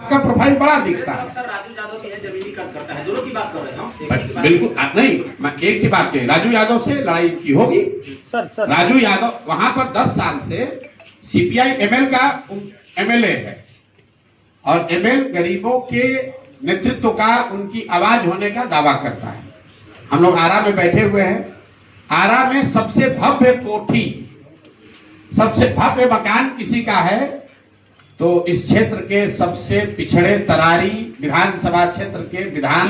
का प्रोफाइल बड़ा दिखता है। सर राजू यादव से जमीनी कर्ज करता है, दोनों की बात कर रहे हैं। बिल्कुल नहीं, मैं एक की बात कही, राजू यादव से लड़ाई की होगी। सर राजू यादव वहां पर 10 साल से सीपीआई एमएल का एमएलए है और एमएल गरीबों के नेतृत्व का, उनकी आवाज होने का दावा करता है। हम लोग आरा में बैठे हुए हैं। आरा में सबसे भव्य कोठी, सबसे भव्य मकान किसी का है तो इस क्षेत्र के सबसे पिछड़े तरारी विधानसभा क्षेत्र के विधान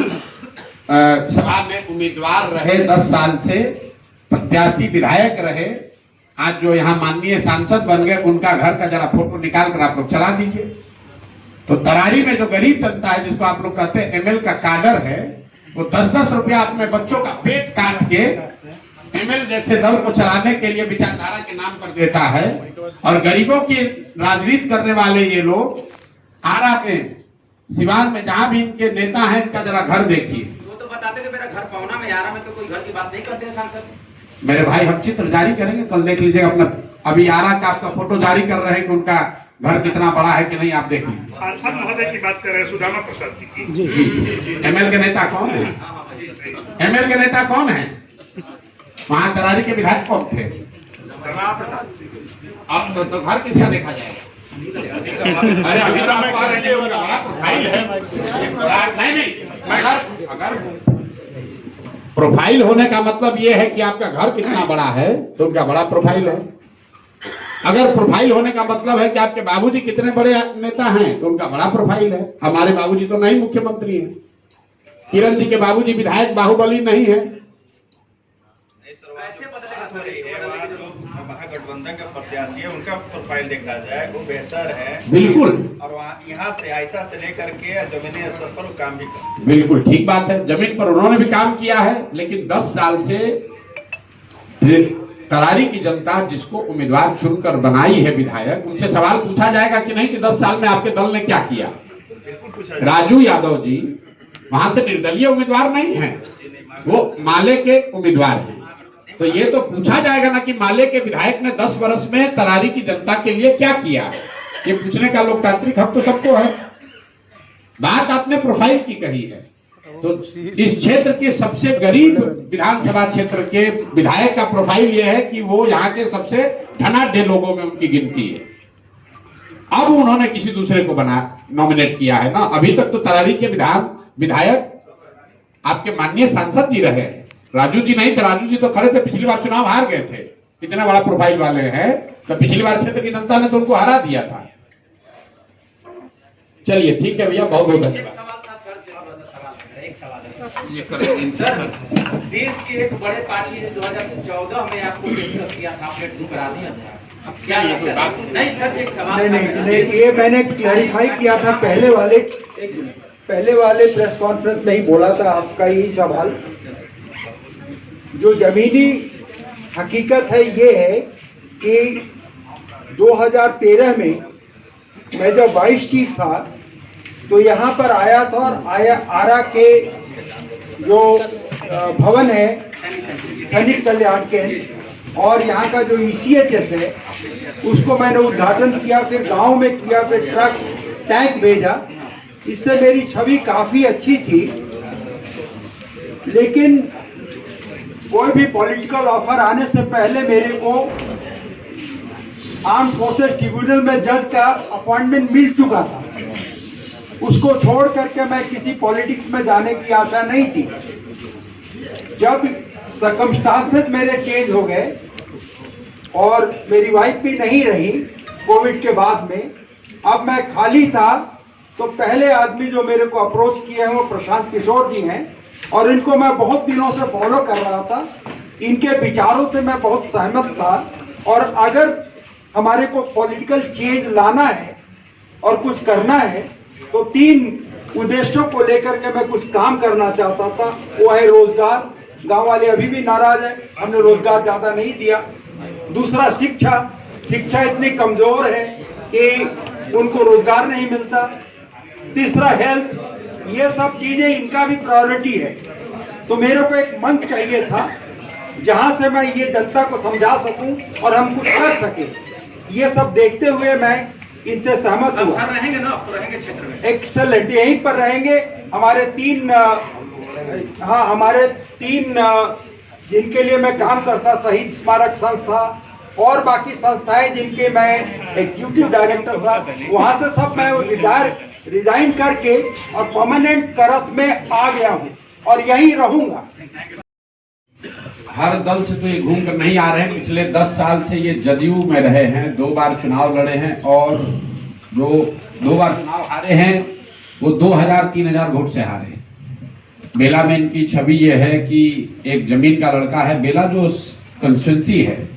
सभा में उम्मीदवार रहे, 10 साल से प्रत्याशी विधायक रहे, आज जो यहाँ माननीय सांसद बन गए, उनका घर का जरा फोटो निकाल कर आप लोग चला दीजिए। तो तरारी में जो गरीब जनता है, जिसको आप लोग कहते हैं एमएल का काडर है, वो 10-10 रुपया अपने बच्चों का पेट काट के एमएल जैसे दल को चलाने के लिए विचारधारा के नाम पर देता है। और गरीबों की राजनीति करने वाले ये लोग आरा में, सिवान में, जहां भी इनके नेता हैं, इनका जरा घर देखिए। वो तो बताते थे मेरा घर पवना में, आरा में तो कोई घर की बात नहीं करते हैं सांसद। मेरे भाई हम चित्र जारी करेंगे, कल देख लीजिएगा। अपना अभी आरा का आपका फोटो जारी कर रहे हैं कि उनका घर कितना बड़ा है कि नहीं, आप देख लीजिए। सांसद महोदय की बात कर रहे हैं, सुदामा प्रसाद जी की। एमएल के नेता कौन है? एमएल के नेता कौन है? वहां तरारी के विधायक कौन थे? अब तो घर किसका देखा जाएगा? अरे अभी तो आप कह रहे थे उनका बड़ा प्रोफाइल है। नहीं, अगर प्रोफाइल होने का मतलब ये है कि आपका घर कितना बड़ा है तो उनका बड़ा प्रोफाइल है। अगर प्रोफाइल होने का मतलब है कि आपके बाबूजी कितने बड़े नेता हैं तो उनका बड़ा प्रोफाइल है। हमारे बाबूजी तो नहीं मुख्यमंत्री हैं, किरण जी के बाबूजी विधायक बाहुबली नहीं है। महागठबंधन का प्रत्याशी है, उनका प्रोफाइल देखा जाए वो बेहतर है। बिल्कुल। और वहाँ यहाँ से ऐसा से लेकर के जमीनी स्तर पर वो काम भी कर, बिल्कुल ठीक बात है। जमीन पर उन्होंने भी काम किया है, लेकिन 10 साल से तरारी की जनता जिसको उम्मीदवार चुनकर बनाई है विधायक, उनसे सवाल पूछा जाएगा कि नहीं कि 10 साल में आपके दल ने क्या किया। राजू यादव जी वहां से निर्दलीय उम्मीदवार नहीं है, वो माले के उम्मीदवार हैं। तो ये तो पूछा जाएगा ना कि माले के विधायक ने 10 वर्ष में तरारी की जनता के लिए क्या किया। ये पूछने का लोकतांत्रिक हक तो सबको है। बात आपने प्रोफाइल की कही है, तो इस क्षेत्र के सबसे गरीब विधानसभा क्षेत्र के विधायक का प्रोफाइल यह है कि वो यहाँ के सबसे धनाढ्य लोगों में उनकी गिनती है। अब उन्होंने किसी दूसरे को नॉमिनेट किया है ना। अभी तक तो तरारी के विधायक आपके माननीय सांसद जी रहे, राजू जी नहीं थे। राजू जी तो खड़े थे, पिछली बार चुनाव हार गए थे। कितने बड़ा प्रोफाइल वाले हैं, तो पिछली बार क्षेत्र की जनता ने तो उनको हरा दिया था। चलिए ठीक है भैया, बहुत बहुत धन्यवाद। एक सवाल है सर, देश की एक बड़े पार्टी ने 2014 में आपको डिस्कस किया था, आपने टू करा दिया था। अब क्या ये कोई बात नहीं सर, एक सवाल नहीं, ये मैंने क्लैरिफाई किया था पहले वाले प्रेस कॉन्फ्रेंस में ही बोला था आपका यही सवाल। जो जमीनी हकीकत है ये है कि 2013 में मैं जब वाइस चीफ था तो यहाँ पर आया था और आरा के जो भवन है सैनिक कल्याण केंद्र और यहाँ का जो ECHS है उसको मैंने उद्घाटन किया, फिर गांव में किया, फिर ट्रक टैंक भेजा। इससे मेरी छवि काफी अच्छी थी। लेकिन कोई भी पॉलिटिकल ऑफर आने से पहले मेरे को आर्म फोर्सेस ट्रिब्यूनल में जज का अपॉइंटमेंट मिल चुका था। उसको छोड़ करके मैं किसी पॉलिटिक्स में जाने की आशा नहीं थी। जब सर्कमस्टांसेस मेरे चेंज हो गए और मेरी वाइफ भी नहीं रही कोविड के बाद में, अब मैं खाली था, तो पहले आदमी जो मेरे को अप्रोच किए हैं वो प्रशांत किशोर जी हैं और इनको मैं बहुत दिनों से फॉलो कर रहा था। इनके विचारों से मैं बहुत सहमत था और अगर हमारे को पॉलिटिकल चेंज लाना है और कुछ करना है तो 3 उद्देश्यों को लेकर के मैं कुछ काम करना चाहता था। वो है रोजगार, गांव वाले अभी भी नाराज है, हमने रोजगार ज्यादा नहीं दिया। दूसरा शिक्षा इतनी कमजोर है कि उनको रोजगार नहीं मिलता। तीसरा हेल्थ, ये सब चीजें इनका भी प्रायोरिटी है। तो मेरे को एक मंच चाहिए था जहां से मैं ये जनता को समझा सकूं और हम कुछ कर सके। ये सब देखते हुए मैं इनसे सहमत अब हुआ। सर रहेंगे ना, अब तो रहेंगे क्षेत्र में। एक्सेलेंट, यहीं पर रहेंगे। हमारे तीन जिनके लिए मैं काम करता, शहीद स्मारक संस्था और बाकी संस्थाएं जिनके मैं एग्जीक्यूटिव डायरेक्टर था, वहां से सब मैं रिजाइन करके और परमानेंट करत में आ गया हूं और यहीं रहूंगा। हर दल से तो ये घूम कर नहीं आ रहे हैं। पिछले 10 साल से ये जदयू में रहे हैं, 2 बार चुनाव लड़े हैं और जो 2 बार चुनाव हारे हैं वो 2000-3000 वोट से हारे। बेला में इनकी छवि ये है कि एक जमीन का लड़का है। बेला जो कंस्टिट्यूंसी है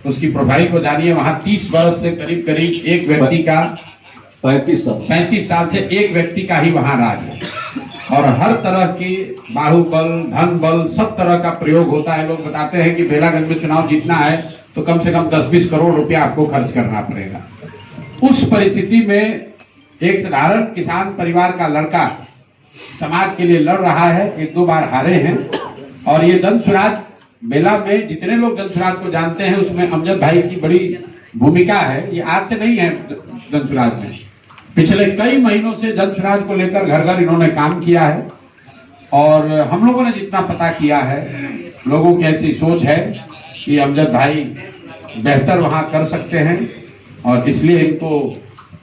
उसकी प्रोफाइल को जानिए, वहां 30 वर्ष से करीब एक व्यक्ति का 35 साल से एक व्यक्ति का ही वहां राज है और हर तरह की बाहुबल, धन बल, सब तरह का प्रयोग होता है। लोग बताते हैं कि बेलागंज में चुनाव जीतना है तो कम से कम 10-20 करोड़ रुपया आपको खर्च करना पड़ेगा। उस परिस्थिति में एक साधारण किसान परिवार का लड़का समाज के लिए लड़ रहा है। 1-2 बार हारे हैं और ये जनसुराज बेला में जितने लोग जनसुराज को जानते हैं उसमें अमजद भाई की बड़ी भूमिका है। ये आज से नहीं है, जनसुराज में पिछले कई महीनों से जनसुराज को लेकर घर घर इन्होंने काम किया है और हम लोगों ने जितना पता किया है, लोगों की ऐसी सोच है कि अमजद भाई बेहतर वहां कर सकते हैं और इसलिए इनको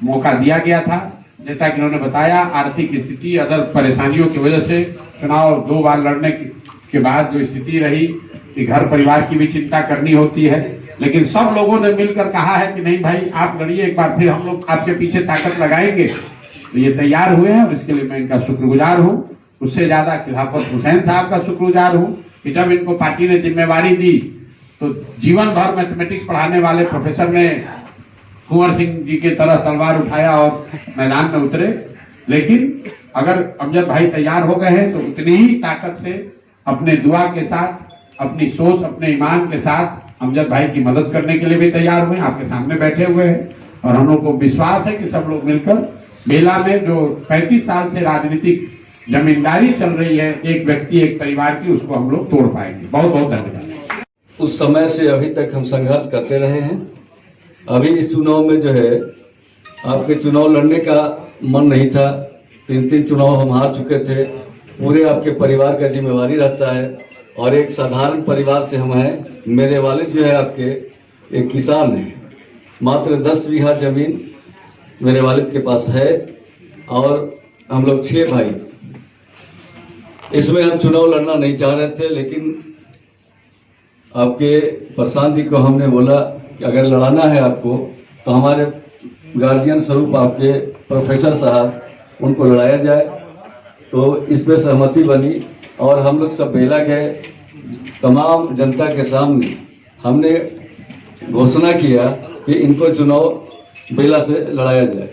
मौका दिया गया था। जैसा कि इन्होंने बताया, आर्थिक स्थिति, अदर परेशानियों की वजह से चुनाव 2 बार लड़ने के बाद जो स्थिति रही कि घर परिवार की भी चिंता करनी होती है, लेकिन सब लोगों ने मिलकर कहा है कि नहीं भाई आप लड़िए, एक बार फिर हम लोग आपके पीछे ताकत लगाएंगे। तो ये तैयार हुए हैं और इसके लिए मैं इनका शुक्रगुजार हूँ। उससे ज्यादा खिलाफत हुसैन साहब का शुक्रगुजार हूँ कि जब इनको पार्टी ने जिम्मेवारी दी तो जीवन भर मैथमेटिक्स पढ़ाने वाले प्रोफेसर ने कुंवर सिंह जी के तरह तलवार उठाया और मैदान में उतरे। लेकिन अगर अमजद भाई तैयार हो गए हैं तो उतनी ही ताकत से अपने दुआ के साथ, अपनी सोच, अपने ईमान के साथ अमजद भाई की मदद करने के लिए भी तैयार हुए। आपके सामने बैठे हुए हैं और हम लोग को विश्वास है कि सब लोग मिलकर बेला में जो 35 साल से राजनीतिक जमींदारी चल रही है, एक व्यक्ति एक परिवार की, उसको हम लोग तोड़ पाएंगे। बहुत बहुत धन्यवाद। उस समय से अभी तक हम संघर्ष करते रहे हैं। अभी इस चुनाव में जो है आपके चुनाव लड़ने का मन नहीं था। 3 चुनाव हम हार चुके थे। पूरे आपके परिवार का जिम्मेवारी रहता है और एक साधारण परिवार से हम हैं। मेरे वालिद जो है आपके एक किसान हैं, मात्र 10 बीघा जमीन मेरे वालिद के पास है और हम लोग 6 भाई। इसमें हम चुनाव लड़ना नहीं चाह रहे थे, लेकिन आपके प्रशांत जी को हमने बोला कि अगर लड़ाना है आपको तो हमारे गार्जियन स्वरूप आपके प्रोफेसर साहब, उनको लड़ाया जाए। तो इस पर सहमति बनी और हम लोग सब बेला गए। तमाम जनता के सामने हमने घोषणा किया कि इनको चुनाव बेला से लड़ाया जाए।